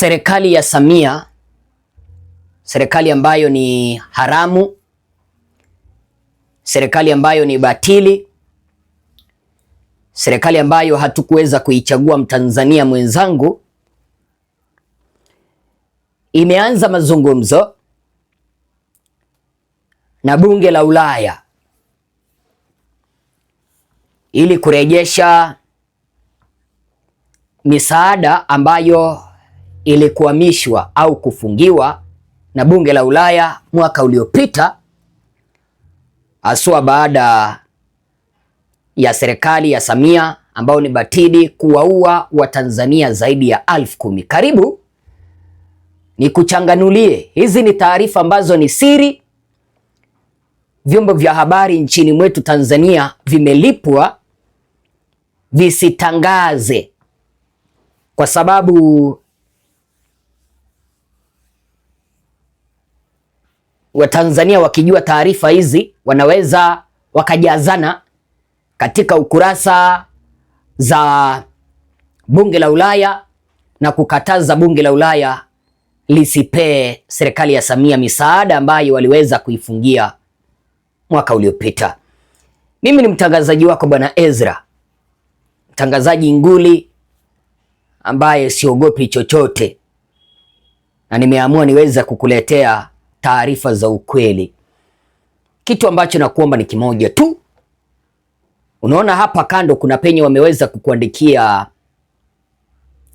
Serikali ya Samia, serikali ambayo ni haramu, serikali ambayo ni batili, serikali ambayo hatukuweza kuichagua Mtanzania mwenzangu, imeanza mazungumzo na bunge la Ulaya ili kurejesha misaada ambayo ilikwamishwa au kufungiwa na bunge la Ulaya mwaka uliopita, haswa baada ya serikali ya Samia ambao ni batili kuwaua Watanzania zaidi ya 10,000. Karibu ni kuchanganulie. Hizi ni taarifa ambazo ni siri. Vyombo vya habari nchini mwetu Tanzania vimelipwa visitangaze, kwa sababu Watanzania wakijua taarifa hizi wanaweza wakajazana katika ukurasa za bunge la Ulaya na kukataza bunge la Ulaya lisipee serikali ya Samia misaada ambayo waliweza kuifungia mwaka uliopita. Mimi ni mtangazaji wako Bwana Ezra, mtangazaji nguli ambaye siogopi chochote, na nimeamua niweza kukuletea taarifa za ukweli. Kitu ambacho nakuomba ni kimoja tu. Unaona hapa kando kuna penye wameweza kukuandikia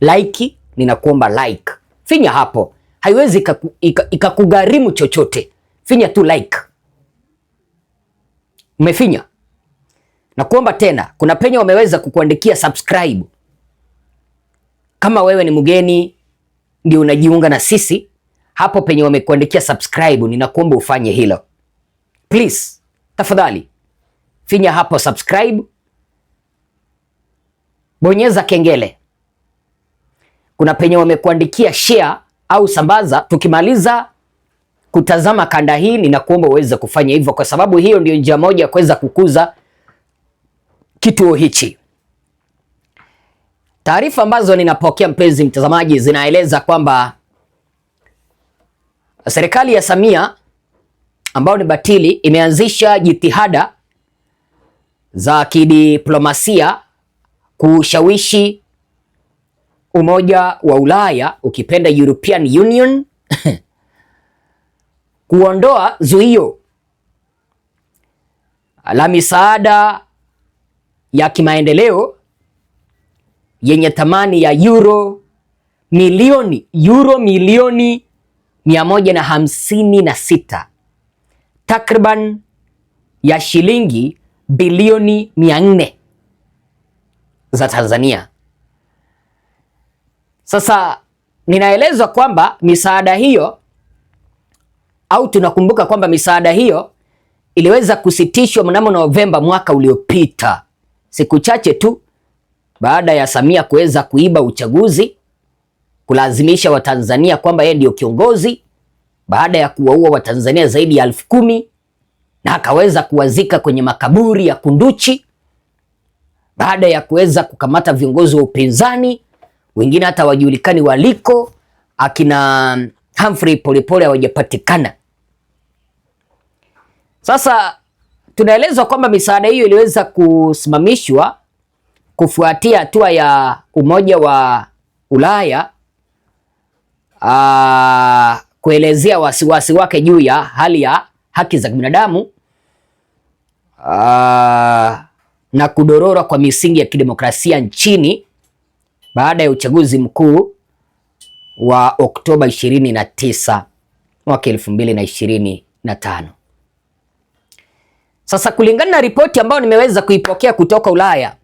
like, ninakuomba like. Finya hapo. Haiwezi ikakugharimu chochote. Finya tu like. Umefinya? Nakuomba tena, kuna penye wameweza kukuandikia subscribe. Kama wewe ni mgeni ndio unajiunga na sisi, hapo penye wamekuandikia subscribe, ninakuomba ufanye hilo. Please, tafadhali. Finya hapo subscribe. Bonyeza kengele. Kuna penye wamekuandikia share au sambaza. Tukimaliza kutazama kanda hii, ninakuomba uweze kufanya hivyo, kwa sababu hiyo ndio njia moja ya kuweza kukuza kituo hichi. Taarifa ambazo ninapokea, mpenzi mtazamaji, zinaeleza kwamba serikali ya Samia ambao ni batili imeanzisha jitihada za kidiplomasia kushawishi Umoja wa Ulaya, ukipenda European Union, kuondoa zuio la misaada ya kimaendeleo yenye thamani ya euro milioni 156, takriban ya shilingi bilioni 400 za Tanzania. Sasa ninaelezwa kwamba misaada hiyo, au tunakumbuka kwamba misaada hiyo iliweza kusitishwa mnamo Novemba mwaka uliopita, siku chache tu baada ya Samia kuweza kuiba uchaguzi, kulazimisha Watanzania kwamba yeye ndio kiongozi, baada ya kuwaua Watanzania zaidi ya 10,000 na akaweza kuwazika kwenye makaburi ya Kunduchi, baada ya kuweza kukamata viongozi wa upinzani, wengine hata wajulikani waliko, akina Humphrey Polepole hawajapatikana. Sasa tunaelezwa kwamba misaada hiyo iliweza kusimamishwa kufuatia hatua ya Umoja wa Ulaya kuelezea wasiwasi wake juu ya hali ya haki za binadamu na kudorora kwa misingi ya kidemokrasia nchini baada ya uchaguzi mkuu wa Oktoba 29 mwaka 2025. Sasa kulingana na ripoti ambayo nimeweza kuipokea kutoka Ulaya,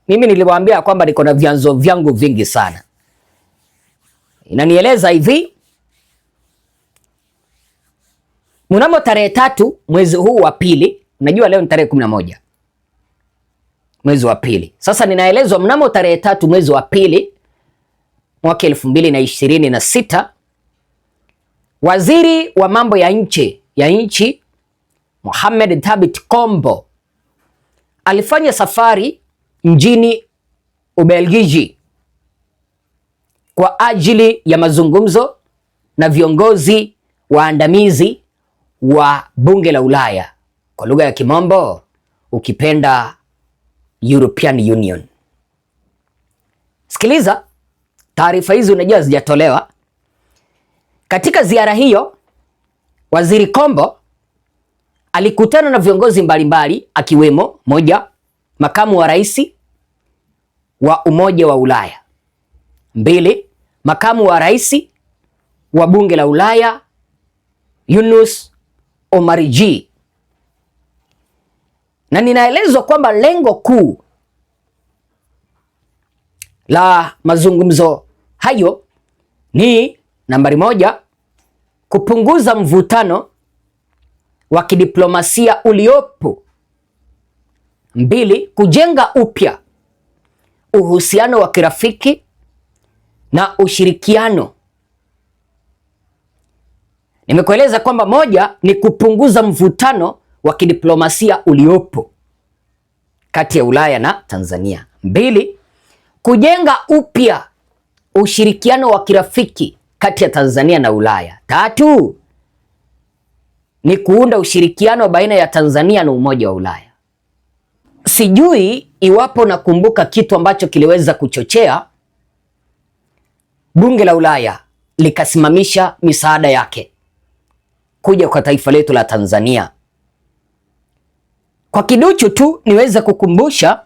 mimi niliwaambia kwamba niko na vyanzo vyangu vingi sana. Inanieleza hivi: mnamo tarehe 3 mwezi huu wa pili, najua leo ni tarehe 11 mwezi wa pili. Sasa ninaelezwa mnamo tarehe 3 mwezi wa pili mwaka 2026, waziri wa mambo ya nchi Mohamed Thabit Kombo alifanya safari mjini Ubelgiji kwa ajili ya mazungumzo na viongozi waandamizi wa bunge la Ulaya, kwa lugha ya Kimombo ukipenda European Union. Sikiliza, taarifa hizi unajua zijatolewa. Katika ziara hiyo, Waziri Kombo alikutana na viongozi mbalimbali akiwemo: moja, makamu wa rais wa Umoja wa Ulaya; mbili, makamu wa rais wa bunge la Ulaya Yunus Omarjee. Na ninaelezwa kwamba lengo kuu la mazungumzo hayo ni nambari moja, kupunguza mvutano wa kidiplomasia uliopo; mbili, kujenga upya uhusiano wa kirafiki na ushirikiano. Nimekueleza kwamba moja ni kupunguza mvutano wa kidiplomasia uliopo kati ya Ulaya na Tanzania; mbili, kujenga upya ushirikiano wa kirafiki kati ya Tanzania na Ulaya; tatu, ni kuunda ushirikiano baina ya Tanzania na Umoja wa Ulaya. Sijui iwapo nakumbuka kitu ambacho kiliweza kuchochea bunge la Ulaya likasimamisha misaada yake kuja kwa taifa letu la Tanzania. Kwa kiduchu tu niweza kukumbusha,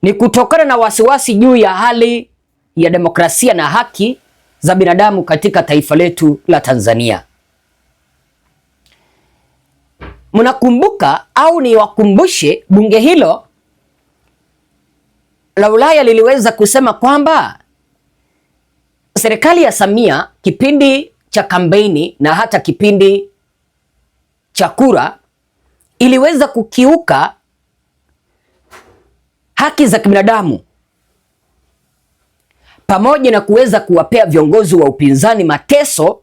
ni kutokana na wasiwasi juu ya hali ya demokrasia na haki za binadamu katika taifa letu la Tanzania. Mnakumbuka au niwakumbushe, bunge hilo la Ulaya liliweza kusema kwamba serikali ya Samia kipindi cha kampeni na hata kipindi cha kura iliweza kukiuka haki za kibinadamu pamoja na kuweza kuwapea viongozi wa upinzani mateso,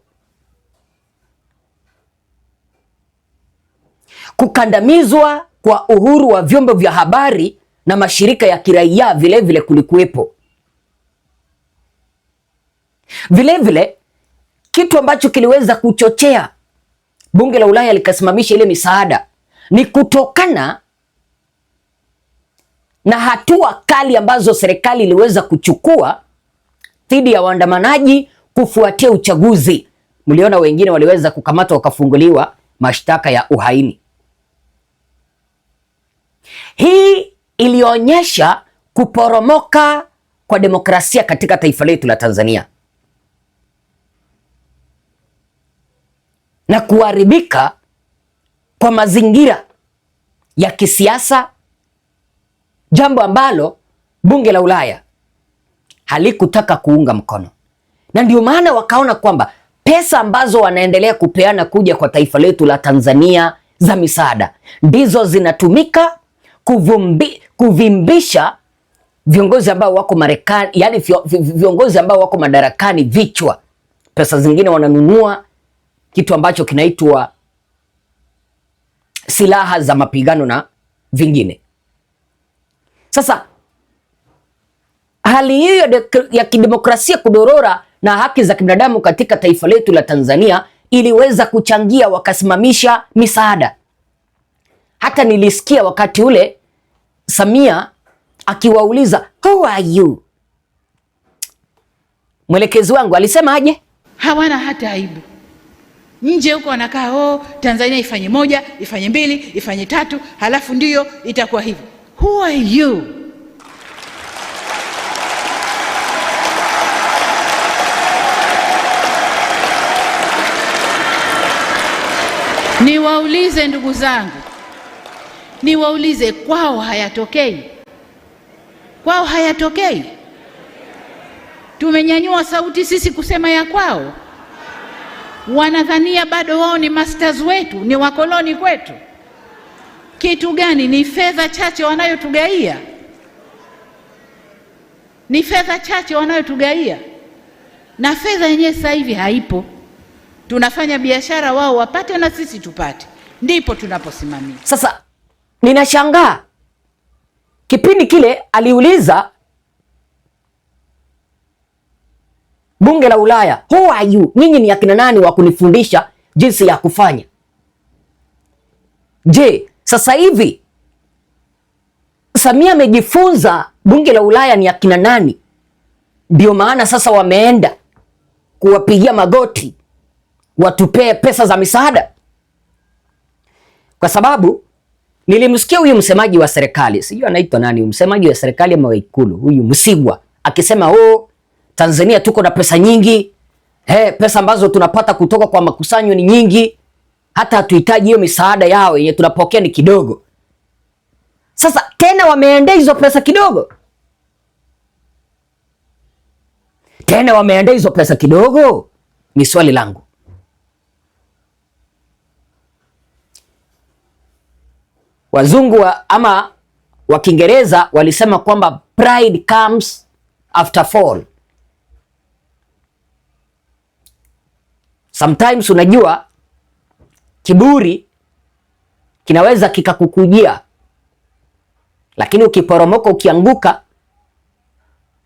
kukandamizwa kwa uhuru wa vyombo vya habari na mashirika ya kiraia vilevile kulikuwepo. Vilevile kitu ambacho kiliweza kuchochea bunge la Ulaya likasimamisha ile misaada ni kutokana na hatua kali ambazo serikali iliweza kuchukua dhidi ya waandamanaji kufuatia uchaguzi. Mliona wengine waliweza kukamatwa wakafunguliwa mashtaka ya uhaini. Hii ilionyesha kuporomoka kwa demokrasia katika taifa letu la Tanzania na kuharibika kwa mazingira ya kisiasa, jambo ambalo bunge la Ulaya halikutaka kuunga mkono. Na ndio maana wakaona kwamba pesa ambazo wanaendelea kupeana kuja kwa taifa letu la Tanzania za misaada ndizo zinatumika kuvimbisha viongozi ambao wako Marekani, yani viongozi ambao wako madarakani vichwa. Pesa zingine wananunua kitu ambacho kinaitwa silaha za mapigano na vingine. Sasa hali hiyo ya kidemokrasia kudorora na haki za kibinadamu katika taifa letu la Tanzania iliweza kuchangia wakasimamisha misaada. Hata nilisikia wakati ule Samia akiwauliza who are you? Mwelekezi wangu alisema aje? Hawana hata aibu. Nje huko wanakaa Tanzania ifanye moja, ifanye mbili, ifanye tatu, halafu ndiyo itakuwa hivyo. Who are you? Niwaulize ndugu zangu, niwaulize, kwao hayatokei? Kwao hayatokei? Tumenyanyua sauti sisi kusema ya kwao. Wanadhania bado wao ni masters wetu, ni wakoloni kwetu. Kitu gani? Ni fedha chache wanayotugaia, ni fedha chache wanayotugaia, na fedha yenyewe sasa hivi haipo. Tunafanya biashara, wao wapate na sisi tupate, ndipo tunaposimamia. Sasa ninashangaa, kipindi kile aliuliza bunge la Ulaya, who are you? Nyinyi ni akina nani wa kunifundisha jinsi ya kufanya? Je, sasa hivi Samia amejifunza bunge la Ulaya ni akina nani? Ndio maana sasa wameenda kuwapigia magoti watupee pesa za misaada. Kwa sababu nilimsikia huyu msemaji wa serikali, sijui anaitwa nani, msemaji wa serikali ama wa Ikulu, huyu Msigwa akisema Tanzania tuko na pesa nyingi, pesa ambazo tunapata kutoka kwa makusanyo ni nyingi, hata hatuhitaji hiyo misaada yao yenye tunapokea ni kidogo. Sasa tena wameendea hizo pesa kidogo, tena wameendea hizo pesa kidogo, ni swali langu. Wazungu ama wa Kiingereza walisema kwamba pride comes after fall. Sometimes unajua kiburi kinaweza kikakukujia, lakini ukiporomoka, ukianguka,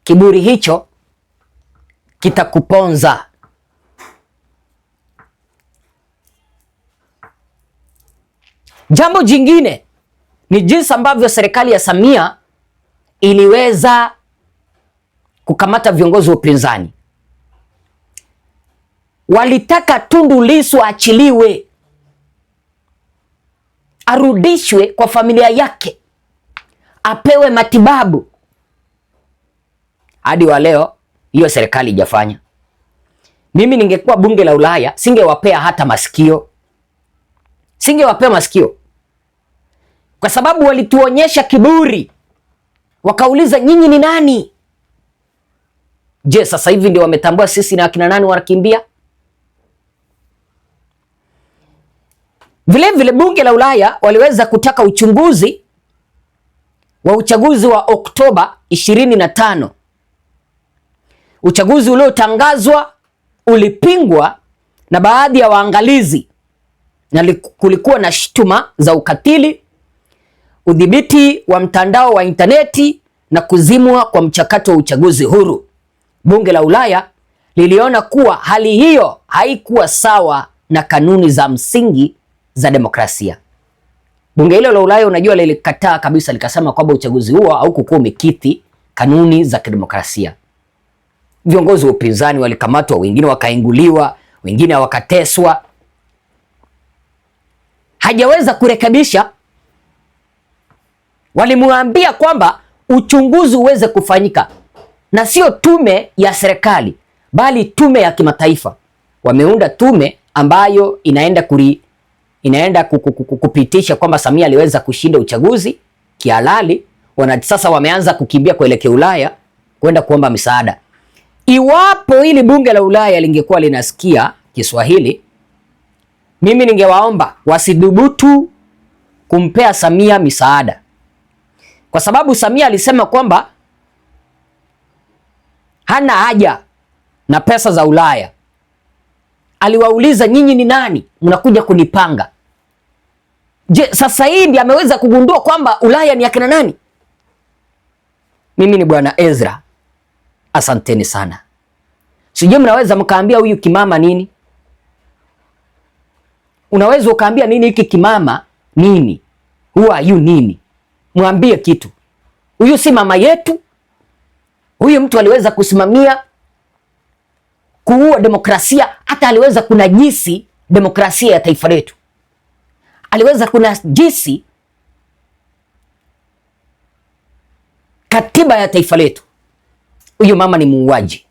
kiburi hicho kitakuponza. Jambo jingine ni jinsi ambavyo serikali ya Samia iliweza kukamata viongozi wa upinzani. Walitaka Tundu Lissu aachiliwe, arudishwe kwa familia yake, apewe matibabu. Hadi wa leo hiyo serikali haijafanya. Mimi ningekuwa bunge la Ulaya, singewapea hata masikio, singewapea masikio, kwa sababu walituonyesha kiburi, wakauliza nyinyi ni nani? Je, sasa hivi ndio wametambua sisi na akina nani wanakimbia? Vile vile bunge la Ulaya waliweza kutaka uchunguzi wa uchaguzi wa Oktoba 25. Uchaguzi uliotangazwa ulipingwa na baadhi ya waangalizi na kulikuwa na shutuma za ukatili, udhibiti wa mtandao wa interneti na kuzimwa kwa mchakato wa uchaguzi huru. Bunge la Ulaya liliona kuwa hali hiyo haikuwa sawa na kanuni za msingi za demokrasia. Bunge hilo la Ulaya, unajua, lilikataa kabisa, likasema kwamba uchaguzi huo haukuwa umekidhi kanuni za kidemokrasia. Viongozi wa upinzani walikamatwa, wengine wakainguliwa, wengine wakateswa. Hajaweza kurekebisha. Walimuambia kwamba uchunguzi uweze kufanyika, na sio tume ya serikali bali tume ya kimataifa. Wameunda tume ambayo inaenda kupitisha kwamba Samia aliweza kushinda uchaguzi kihalali. Sasa wameanza kukimbia kuelekea Ulaya kwenda kuomba misaada. Iwapo hili bunge la Ulaya lingekuwa linasikia Kiswahili, mimi ningewaomba wasidhubutu kumpea Samia misaada, kwa sababu Samia alisema kwamba hana haja na pesa za Ulaya. Aliwauliza, nyinyi ni nani mnakuja kunipanga? Je, sasa hii ndiye ameweza kugundua kwamba Ulaya ni akina nani? Mimi ni Bwana Ezra. Asanteni sana. Sijui mnaweza mkaambia huyu kimama nini? Unaweza ukaambia nini hiki kimama nini? Who are you nini? Mwambie kitu. Huyu si mama yetu. Huyu mtu aliweza kusimamia kuua demokrasia, hata aliweza kunajisi demokrasia ya taifa letu. Aliweza kunajisi katiba ya taifa letu. Huyu mama ni muuaji.